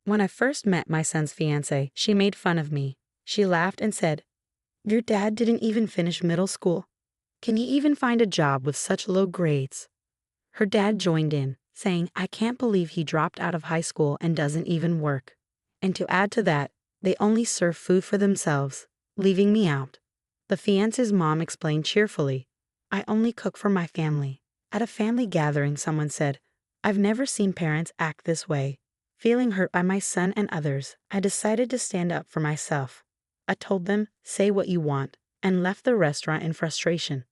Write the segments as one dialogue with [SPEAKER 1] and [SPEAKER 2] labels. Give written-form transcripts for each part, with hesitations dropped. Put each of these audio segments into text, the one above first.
[SPEAKER 1] When I first met my son's fiancée, she made fun of me. She laughed and said, "Your dad didn't even finish middle school. Can he even find a job with such low grades?" Her dad joined in, saying, "I can't believe he dropped out of high school and doesn't even work." And to add to that, they only serve food for themselves, leaving me out. The fiancé's mom explained cheerfully, "I only cook for my family." At a family gathering, someone said, "I've never seen parents act this way." Feeling hurt by my son and others, I decided to stand up for myself. I told them, "Say what you want," and left the restaurant in frustration.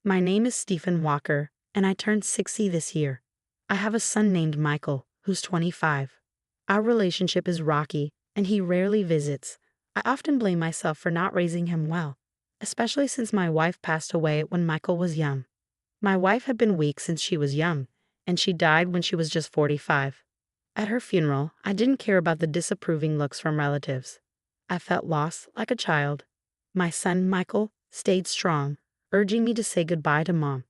[SPEAKER 1] My name is Stephen Walker, and I turned 60 this year. I have a son named Michael, who's 25. Our relationship is rocky, and he rarely visits. I often blame myself for not raising him well, especially since my wife passed away when Michael was young. My wife had been weak since she was young, and she died when she was just 45. At her funeral, I didn't care about the disapproving looks from relatives. I felt lost like a child. My son, Michael, stayed strong, urging me to say goodbye to Mom.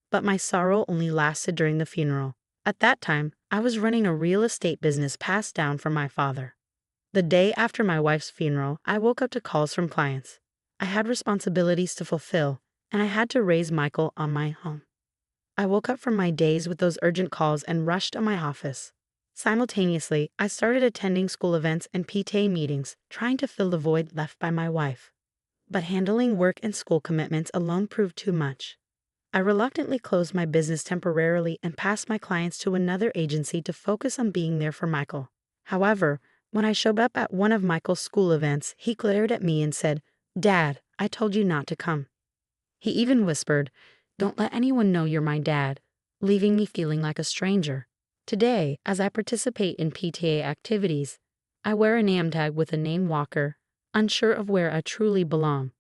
[SPEAKER 1] But my sorrow only lasted during the funeral. At that time, I was running a real estate business passed down from my father. The day after my wife's funeral, I woke up to calls from clients. I had responsibilities to fulfill, and I had to raise Michael on my own. I woke up from my days with those urgent calls and rushed to my office. Simultaneously, I started attending school events and PTA meetings, trying to fill the void left by my wife. But handling work and school commitments alone proved too much. I reluctantly closed my business temporarily and passed my clients to another agency to focus on being there for Michael. However, when I showed up at one of Michael's school events, he glared at me and said, "Dad, I told you not to come." He even whispered, "Don't let anyone know you're my dad," leaving me feeling like a stranger. Today, as I participate in PTA activities, I wear a name tag with the name Walker, unsure of where I truly belong.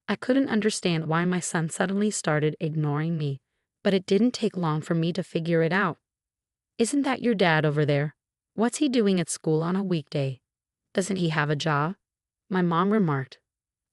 [SPEAKER 1] I couldn't understand why my son suddenly started ignoring me, but it didn't take long for me to figure it out. "Isn't that your dad over there? What's he doing at school on a weekday? Doesn't he have a job?" My mom remarked,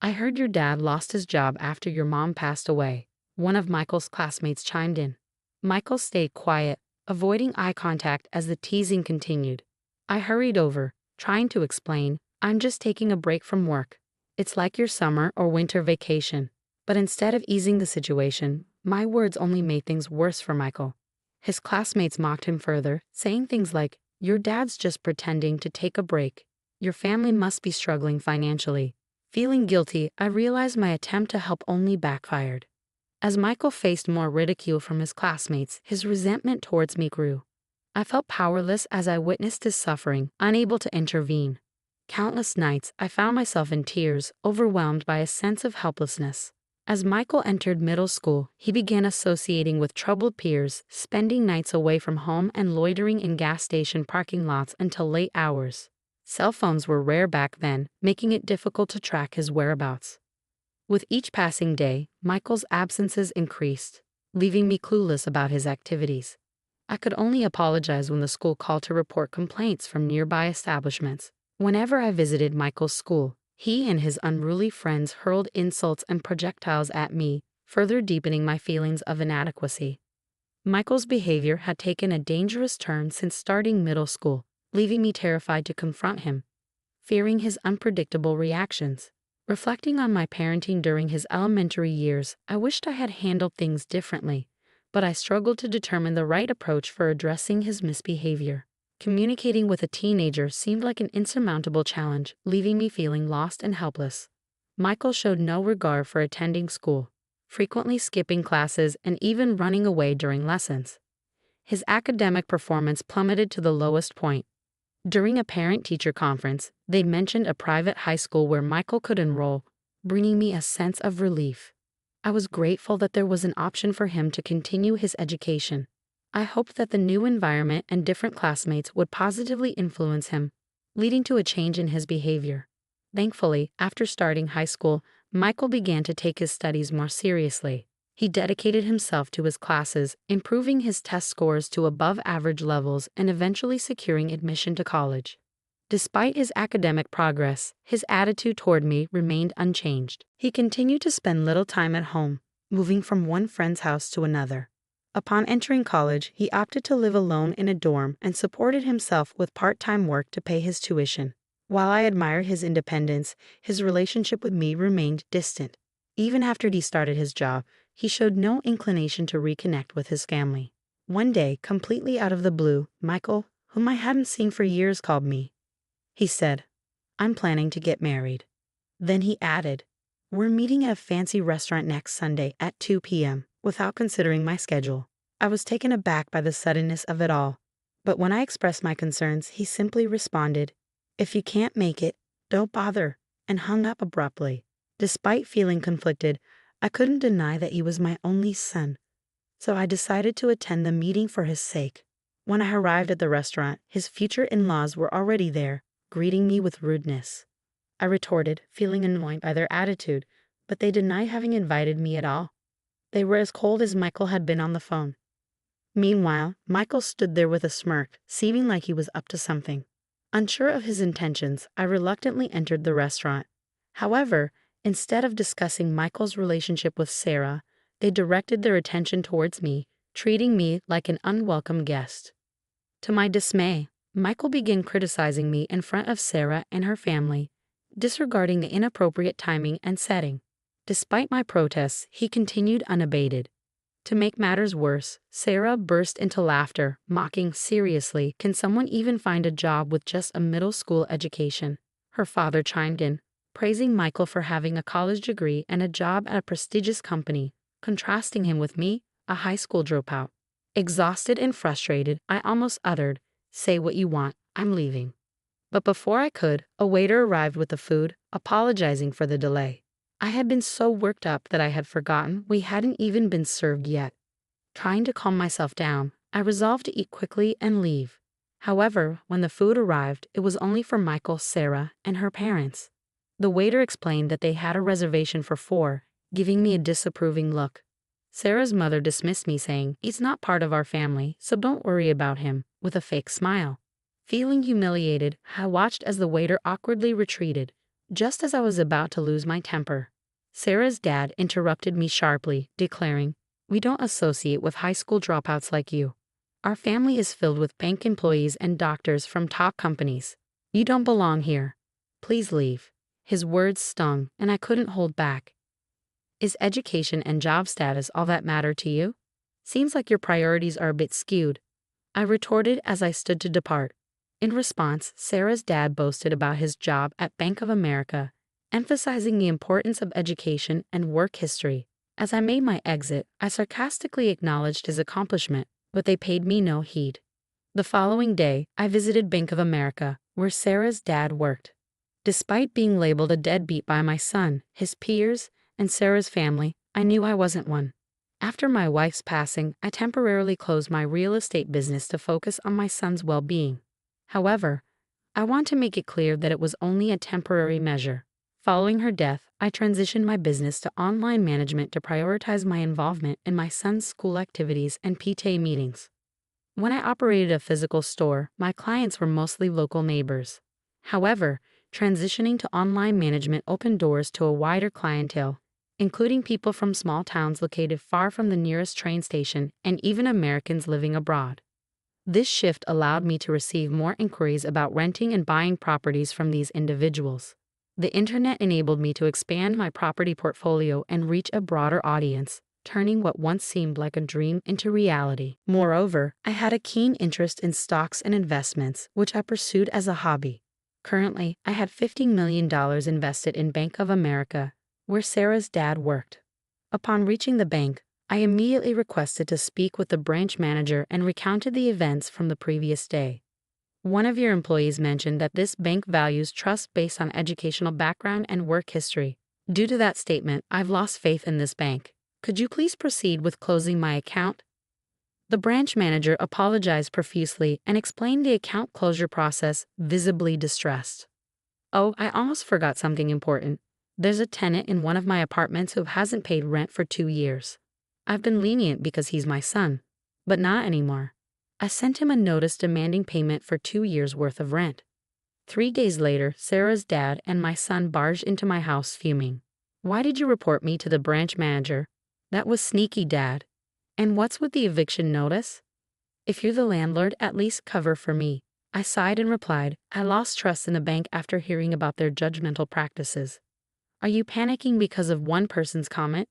[SPEAKER 1] "I heard your dad lost his job after your mom passed away." One of Michael's classmates chimed in. Michael stayed quiet, avoiding eye contact as the teasing continued. I hurried over, trying to explain, "I'm just taking a break from work. It's like your summer or winter vacation." But instead of easing the situation, my words only made things worse for Michael. His classmates mocked him further, saying things like, "Your dad's just pretending to take a break. Your family must be struggling financially." Feeling guilty, I realized my attempt to help only backfired. As Michael faced more ridicule from his classmates, his resentment towards me grew. I felt powerless as I witnessed his suffering, unable to intervene. Countless nights, I found myself in tears, overwhelmed by a sense of helplessness. As Michael entered middle school, he began associating with troubled peers, spending nights away from home and loitering in gas station parking lots until late hours. Cell phones were rare back then, making it difficult to track his whereabouts. With each passing day, Michael's absences increased, leaving me clueless about his activities. I could only apologize when the school called to report complaints from nearby establishments. Whenever I visited Michael's school, he and his unruly friends hurled insults and projectiles at me, further deepening my feelings of inadequacy. Michael's behavior had taken a dangerous turn since starting middle school, leaving me terrified to confront him, fearing his unpredictable reactions. Reflecting on my parenting during his elementary years, I wished I had handled things differently, but I struggled to determine the right approach for addressing his misbehavior. Communicating with a teenager seemed like an insurmountable challenge, leaving me feeling lost and helpless. Michael showed no regard for attending school, frequently skipping classes and even running away during lessons. His academic performance plummeted to the lowest point. During a parent-teacher conference, they mentioned a private high school where Michael could enroll, bringing me a sense of relief. I was grateful that there was an option for him to continue his education. I hoped that the new environment and different classmates would positively influence him, leading to a change in his behavior. Thankfully, after starting high school, Michael began to take his studies more seriously. He dedicated himself to his classes, improving his test scores to above-average levels and eventually securing admission to college. Despite his academic progress, his attitude toward me remained unchanged. He continued to spend little time at home, moving from one friend's house to another. Upon entering college, he opted to live alone in a dorm and supported himself with part-time work to pay his tuition. While I admired his independence, his relationship with me remained distant. Even after he started his job, he showed no inclination to reconnect with his family. One day, completely out of the blue, Michael, whom I hadn't seen for years, called me. He said, "I'm planning to get married." Then he added, "We're meeting at a fancy restaurant next Sunday at 2 p.m., without considering my schedule. I was taken aback by the suddenness of it all. But when I expressed my concerns, he simply responded, "If you can't make it, don't bother," and hung up abruptly. Despite feeling conflicted, I couldn't deny that he was my only son. So I decided to attend the meeting for his sake. When I arrived at the restaurant, his future in-laws were already there, greeting me with rudeness. I retorted, feeling annoyed by their attitude, but they denied having invited me at all. They were as cold as Michael had been on the phone. Meanwhile, Michael stood there with a smirk, seeming like he was up to something. Unsure of his intentions, I reluctantly entered the restaurant. However, instead of discussing Michael's relationship with Sarah, they directed their attention towards me, treating me like an unwelcome guest. To my dismay, Michael began criticizing me in front of Sarah and her family, disregarding the inappropriate timing and setting. Despite my protests, he continued unabated. To make matters worse, Sarah burst into laughter, mocking, "Seriously, can someone even find a job with just a middle school education?" Her father chimed in, praising Michael for having a college degree and a job at a prestigious company, contrasting him with me, a high school dropout. Exhausted and frustrated, I almost uttered, "Say what you want, I'm leaving." But before I could, a waiter arrived with the food, apologizing for the delay. I had been so worked up that I had forgotten we hadn't even been served yet. Trying to calm myself down, I resolved to eat quickly and leave. However, when the food arrived, it was only for Michael, Sarah, and her parents. The waiter explained that they had a reservation for 4, giving me a disapproving look. Sarah's mother dismissed me, saying, "He's not part of our family, so don't worry about him," with a fake smile. Feeling humiliated, I watched as the waiter awkwardly retreated, just as I was about to lose my temper. Sarah's dad interrupted me sharply, declaring, "We don't associate with high school dropouts like you. Our family is filled with bank employees and doctors from top companies. You don't belong here. Please leave." His words stung, and I couldn't hold back. "Is education and job status all that matter to you? Seems like your priorities are a bit skewed," I retorted as I stood to depart. In response, Sarah's dad boasted about his job at Bank of America, emphasizing the importance of education and work history. As I made my exit, I sarcastically acknowledged his accomplishment, but they paid me no heed. The following day, I visited Bank of America, where Sarah's dad worked. Despite being labeled a deadbeat by my son, his peers, and Sarah's family, I knew I wasn't one. After my wife's passing, I temporarily closed my real estate business to focus on my son's well-being. However, I want to make it clear that it was only a temporary measure. Following her death, I transitioned my business to online management to prioritize my involvement in my son's school activities and PTA meetings. When I operated a physical store, my clients were mostly local neighbors. However, transitioning to online management opened doors to a wider clientele, including people from small towns located far from the nearest train station and even Americans living abroad. This shift allowed me to receive more inquiries about renting and buying properties from these individuals. The internet enabled me to expand my property portfolio and reach a broader audience, turning what once seemed like a dream into reality. Moreover, I had a keen interest in stocks and investments, which I pursued as a hobby. Currently, I had $50 million invested in Bank of America, where Sarah's dad worked. Upon reaching the bank, I immediately requested to speak with the branch manager and recounted the events from the previous day. One of your employees mentioned that this bank values trust based on educational background and work history. Due to that statement, I've lost faith in this bank. Could you please proceed with closing my account? The branch manager apologized profusely and explained the account closure process, visibly distressed. "Oh, I almost forgot something important. There's a tenant in one of my apartments who hasn't paid rent for 2 years. I've been lenient because he's my son, but not anymore. I sent him a notice demanding payment for 2 years' worth of rent." 3 days later, Sarah's dad and my son barged into my house fuming. "Why did you report me to the branch manager?" "That was sneaky, Dad. And what's with the eviction notice? If you're the landlord, at least cover for me. I sighed and replied, I lost trust in the bank after hearing about their judgmental practices. Are you panicking because of one person's comment?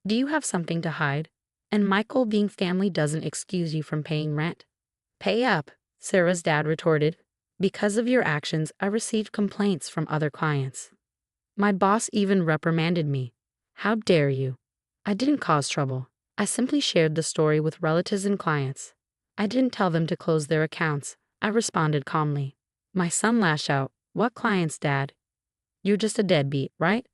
[SPEAKER 1] Do you have something to hide? And Michael, being family doesn't excuse you from paying rent. Pay up, Sarah's dad retorted. Because of your actions, I received complaints from other clients. My boss even reprimanded me. How dare you? I didn't cause trouble. I simply shared the story with relatives and clients. I didn't tell them to close their accounts, I responded calmly. My son lashed out. What clients, Dad? You're just a deadbeat, right?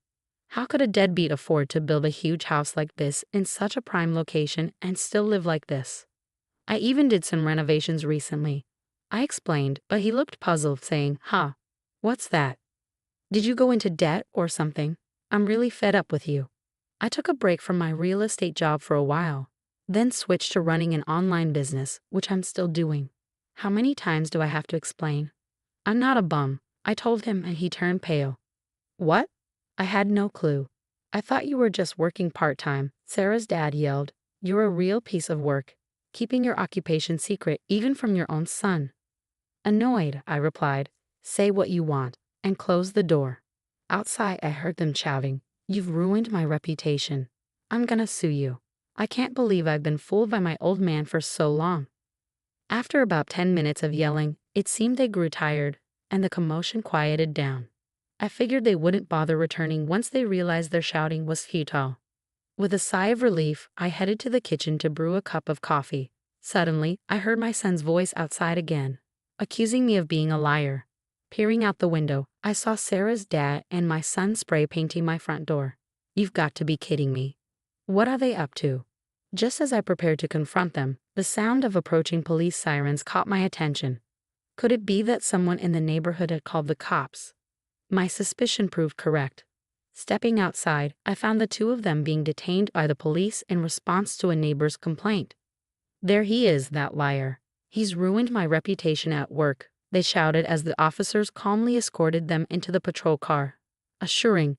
[SPEAKER 1] How could a deadbeat afford to build a huge house like this in such a prime location and still live like this? I even did some renovations recently. I explained, but he looked puzzled, saying, Huh, what's that? Did you go into debt or something? I'm really fed up with you. I took a break from my real estate job for a while, then switched to running an online business, which I'm still doing. How many times do I have to explain? I'm not a bum, I told him, and he turned pale. What? I had no clue. I thought you were just working part-time, Sarah's dad yelled. You're a real piece of work, keeping your occupation secret even from your own son. Annoyed, I replied, say what you want, and closed the door. Outside, I heard them shouting, You've ruined my reputation. I'm gonna sue you. I can't believe I've been fooled by my old man for so long. After about 10 minutes of yelling, it seemed they grew tired, and the commotion quieted down. I figured they wouldn't bother returning once they realized their shouting was futile. With a sigh of relief, I headed to the kitchen to brew a cup of coffee. Suddenly, I heard my son's voice outside again, accusing me of being a liar. Peering out the window, I saw Sarah's dad and my son spray painting my front door. You've got to be kidding me. What are they up to? Just as I prepared to confront them, the sound of approaching police sirens caught my attention. Could it be that someone in the neighborhood had called the cops? My suspicion proved correct. Stepping outside, I found the two of them being detained by the police in response to a neighbor's complaint. There he is, that liar. He's ruined my reputation at work, they shouted as the officers calmly escorted them into the patrol car, assuring,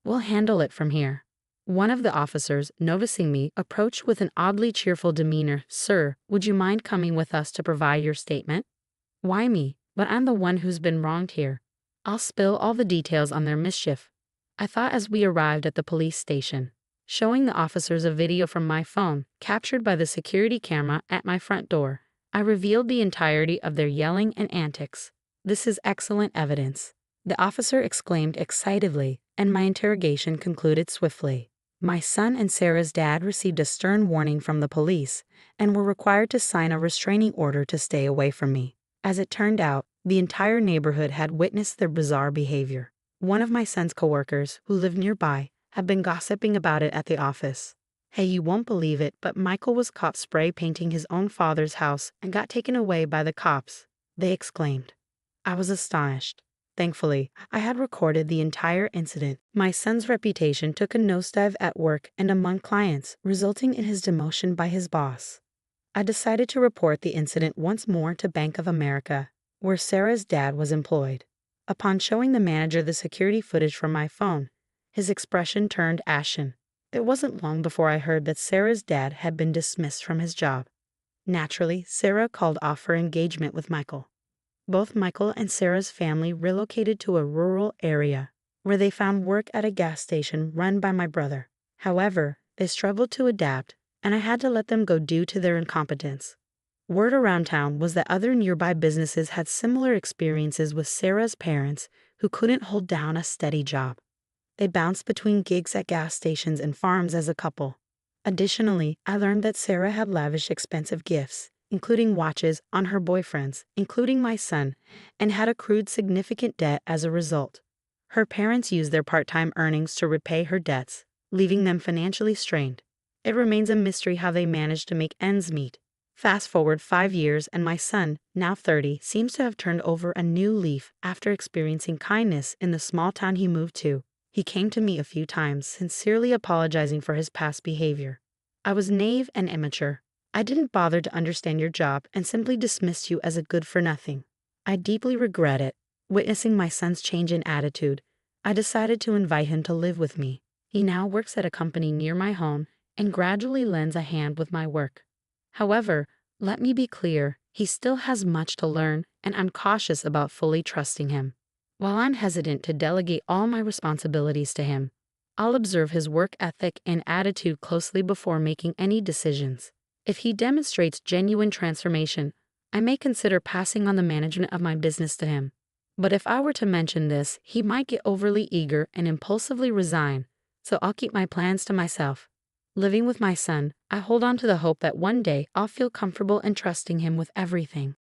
[SPEAKER 1] We'll handle it from here. One of the officers, noticing me, approached with an oddly cheerful demeanor. Sir, would you mind coming with us to provide your statement? Why me? But I'm the one who's been wronged here. I'll spill all the details on their mischief, I thought as we arrived at the police station, showing the officers a video from my phone, captured by the security camera at my front door. I revealed the entirety of their yelling and antics. This is excellent evidence, the officer exclaimed excitedly, and my interrogation concluded swiftly. My son and Sarah's dad received a stern warning from the police and were required to sign a restraining order to stay away from me. As it turned out, the entire neighborhood had witnessed their bizarre behavior. One of my son's coworkers, who lived nearby, had been gossiping about it at the office. Hey, you won't believe it, but Michael was caught spray painting his own father's house and got taken away by the cops, they exclaimed. I was astonished. Thankfully, I had recorded the entire incident. My son's reputation took a nosedive at work and among clients, resulting in his demotion by his boss. I decided to report the incident once more to Bank of America, where Sarah's dad was employed. Upon showing the manager the security footage from my phone, his expression turned ashen. It wasn't long before I heard that Sarah's dad had been dismissed from his job. Naturally, Sarah called off her engagement with Michael. Both Michael and Sarah's family relocated to a rural area, where they found work at a gas station run by my brother. However, they struggled to adapt, and I had to let them go due to their incompetence. Word around town was that other nearby businesses had similar experiences with Sarah's parents who couldn't hold down a steady job. They bounced between gigs at gas stations and farms as a couple. Additionally, I learned that Sarah had lavished expensive gifts, including watches, on her boyfriends, including my son, and had accrued significant debt as a result. Her parents used their part-time earnings to repay her debts, leaving them financially strained. It remains a mystery how they managed to make ends meet. Fast forward 5 years and my son, now 30, seems to have turned over a new leaf after experiencing kindness in the small town he moved to. He came to me a few times, sincerely apologizing for his past behavior. I was naive and immature. I didn't bother to understand your job and simply dismissed you as a good-for-nothing. I deeply regret it. Witnessing my son's change in attitude, I decided to invite him to live with me. He now works at a company near my home and gradually lends a hand with my work. However, let me be clear, he still has much to learn, and I'm cautious about fully trusting him. While I'm hesitant to delegate all my responsibilities to him, I'll observe his work ethic and attitude closely before making any decisions. If he demonstrates genuine transformation, I may consider passing on the management of my business to him. But if I were to mention this, he might get overly eager and impulsively resign, so I'll keep my plans to myself. Living with my son, I hold on to the hope that one day I'll feel comfortable entrusting him with everything.